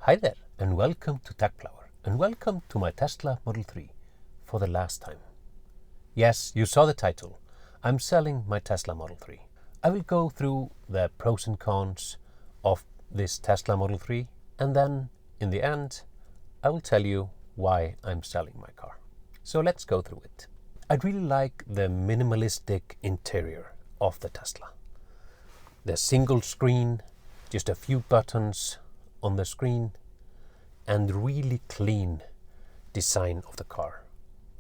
Hi there, and welcome to TechPlower, and welcome to my Tesla Model 3 for the last time. Yes, you saw the title. I'm selling my Tesla Model 3. I will go through the pros and cons of this Tesla Model 3, and then in the end, I will tell you why I'm selling my car. So let's go through it. I really like the minimalistic interior of the Tesla. The single screen, just a few buttons on the screen, and really clean design of the car.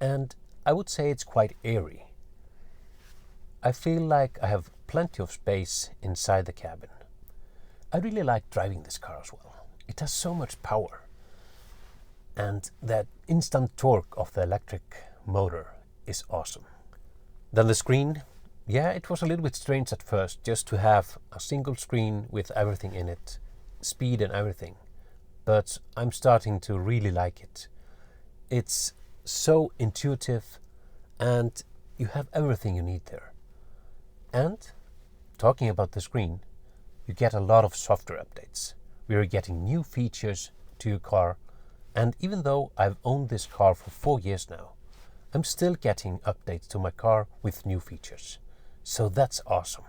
And I would say it's quite airy. I feel like I have plenty of space inside the cabin. I really like driving this car as well. It has so much power. And that instant torque of the electric motor is awesome. Then the screen, yeah, it was a little bit strange at first just to have a single screen with everything in it, speed and everything. But I'm starting to really like it. It's so intuitive and you have everything you need there. And talking about the screen, you get a lot of software updates. We are getting new features to your car, and even though I've owned this car for 4 years now, I'm still getting updates to my car with new features. So that's awesome.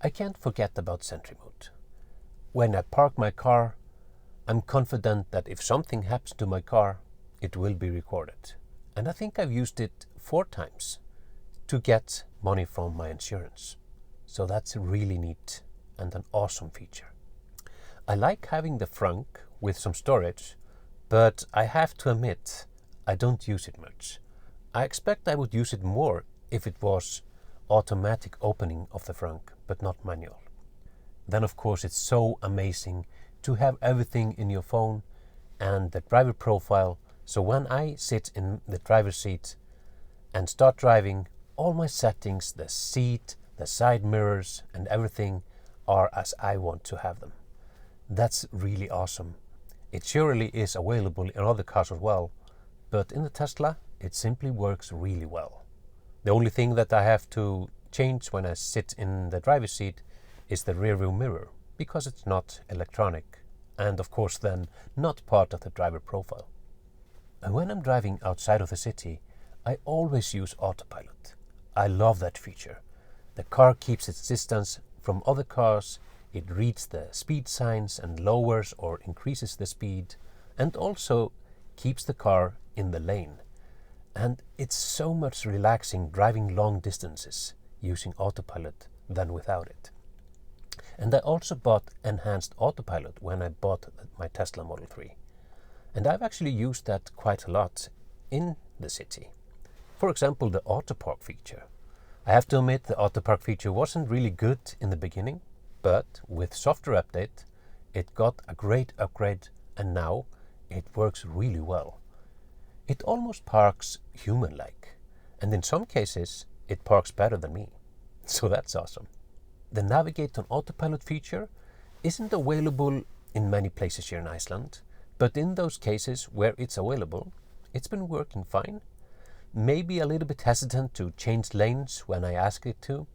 I can't forget about Sentry Mode. When I park my car, I'm confident that if something happens to my car, it will be recorded. And I think I've used it 4 times to get money from my insurance. So that's really neat and an awesome feature. I like having the frunk with some storage, but I have to admit, I don't use it much. I expect I would use it more if it was automatic opening of the frunk, but not manual. Then of course it's so amazing to have everything in your phone and the driver profile. So when I sit in the driver's seat and start driving, all my settings, the seat, the side mirrors and everything are as I want to have them. That's really awesome. It surely is available in other cars as well, but in the Tesla, it simply works really well. The only thing that I have to change when I sit in the driver's seat is the rear view mirror, because it's not electronic, and of course then not part of the driver profile. And when I'm driving outside of the city, I always use autopilot. I love that feature. The car keeps its distance from other cars, it reads the speed signs and lowers or increases the speed, and also keeps the car in the lane. And it's so much relaxing driving long distances using autopilot than without it. And I also bought enhanced autopilot when I bought my Tesla Model 3. And I've actually used that quite a lot in the city. For example, the auto park feature. I have to admit the auto park feature wasn't really good in the beginning, but with software update, it got a great upgrade and now it works really well. It almost parks human-like, and in some cases, it parks better than me. So that's awesome. The Navigate on Autopilot feature isn't available in many places here in Iceland, but in those cases where it's available, it's been working fine. Maybe a little bit hesitant to change lanes when I ask it to,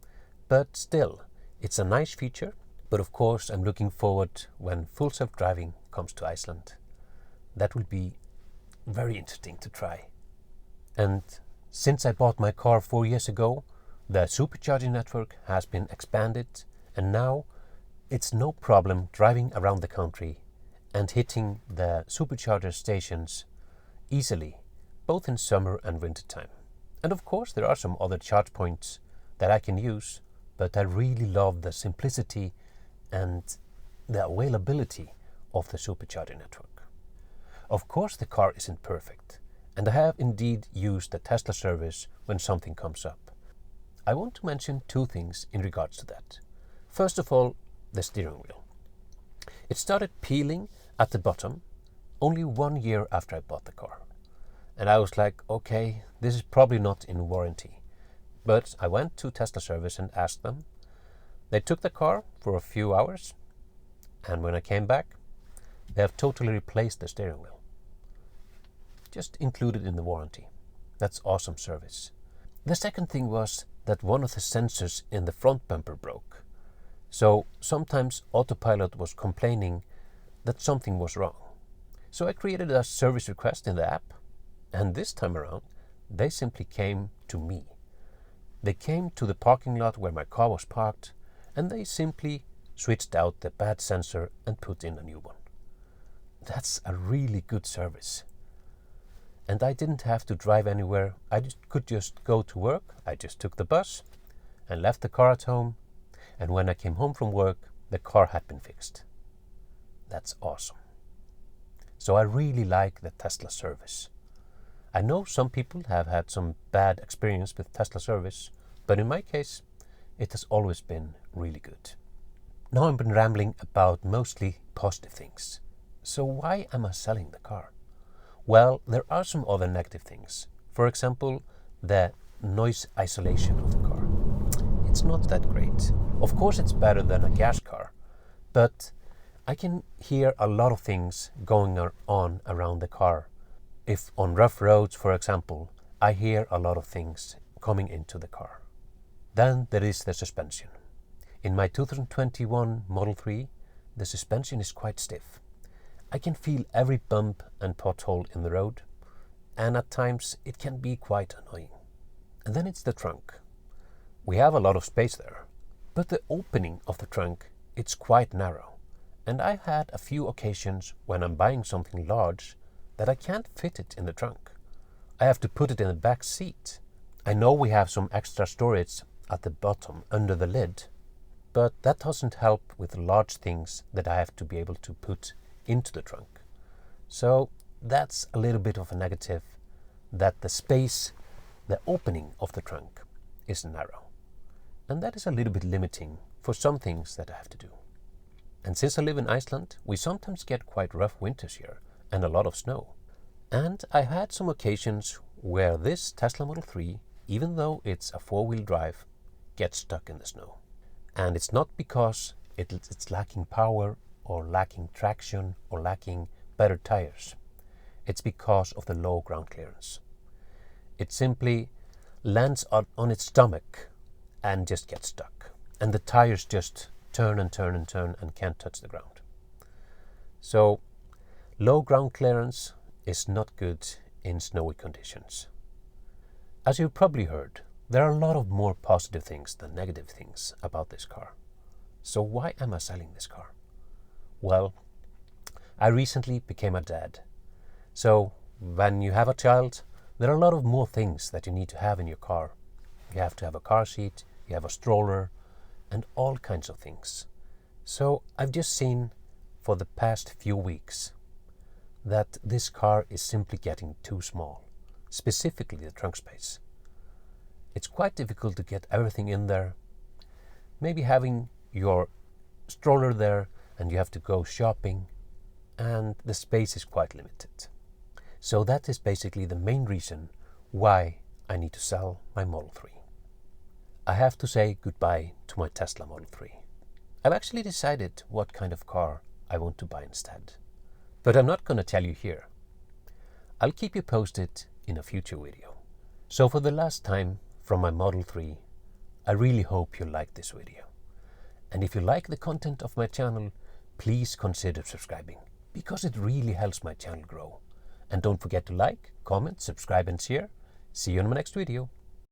but still, it's a nice feature. But of course, I'm looking forward when full self-driving comes to Iceland. That will be very interesting to try. And since I bought my car 4 years ago, the Supercharger network has been expanded, and now it's no problem driving around the country and hitting the Supercharger stations easily, both in summer and winter time. And of course there are some other charge points that I can use, but I really love the simplicity and the availability of the Supercharger network. Of course the car isn't perfect, and I have indeed used the Tesla service when something comes up. I want to mention 2 things in regards to that. First of all, the steering wheel. It started peeling at the bottom only 1 year after I bought the car. And I was like, okay, this is probably not in warranty. But I went to Tesla service and asked them. They took the car for a few hours, and when I came back, they have totally replaced the steering wheel. Just included in the warranty. That's awesome service. The second thing was that one of the sensors in the front bumper broke. So sometimes autopilot was complaining that something was wrong. So I created a service request in the app, and this time around, they simply came to me. They came to the parking lot where my car was parked, and they simply switched out the bad sensor and put in a new one. That's a really good service. And I didn't have to drive anywhere. I could just go to work. I just took the bus and left the car at home. And when I came home from work, the car had been fixed. That's awesome. So I really like the Tesla service. I know some people have had some bad experience with Tesla service, but in my case, it has always been really good. Now I've been rambling about mostly positive things. So why am I selling the car? Well, there are some other negative things. For example, the noise isolation of the car. It's not that great. Of course, it's better than a gas car, but I can hear a lot of things going on around the car. If on rough roads, for example, I hear a lot of things coming into the car. Then there is the suspension. In my 2021 Model 3, the suspension is quite stiff. I can feel every bump and pothole in the road, and at times it can be quite annoying. And then it's the trunk. We have a lot of space there, but the opening of the trunk, it's quite narrow. And I've had a few occasions when I'm buying something large that I can't fit it in the trunk. I have to put it in the back seat. I know we have some extra storage at the bottom under the lid, but that doesn't help with large things that I have to be able to put into the trunk. So that's a little bit of a negative, that the space, the opening of the trunk is narrow. And that is a little bit limiting for some things that I have to do. And since I live in Iceland, we sometimes get quite rough winters here and a lot of snow. And I had some occasions where this Tesla Model 3, even though it's a 4-wheel drive, gets stuck in the snow. And it's not because it's lacking power or lacking traction or lacking better tires. It's because of the low ground clearance. It simply lands on its stomach and just gets stuck. And the tires just turn and turn and turn and can't touch the ground. So low ground clearance is not good in snowy conditions. As you've probably heard, there are a lot of more positive things than negative things about this car. So why am I selling this car? Well, I recently became a dad. So when you have a child, there are a lot of more things that you need to have in your car. You have to have a car seat, you have a stroller, and all kinds of things. So I've just seen for the past few weeks that this car is simply getting too small, specifically the trunk space. It's quite difficult to get everything in there. Maybe having your stroller there and you have to go shopping, and the space is quite limited. So that is basically the main reason why I need to sell my Model 3. I have to say goodbye to my Tesla Model 3. I've actually decided what kind of car I want to buy instead. But I'm not going to tell you here. I'll keep you posted in a future video. So for the last time from my Model 3, I really hope you liked this video. And if you like the content of my channel, please consider subscribing, because it really helps my channel grow. And don't forget to like, comment, subscribe and share. See you in my next video.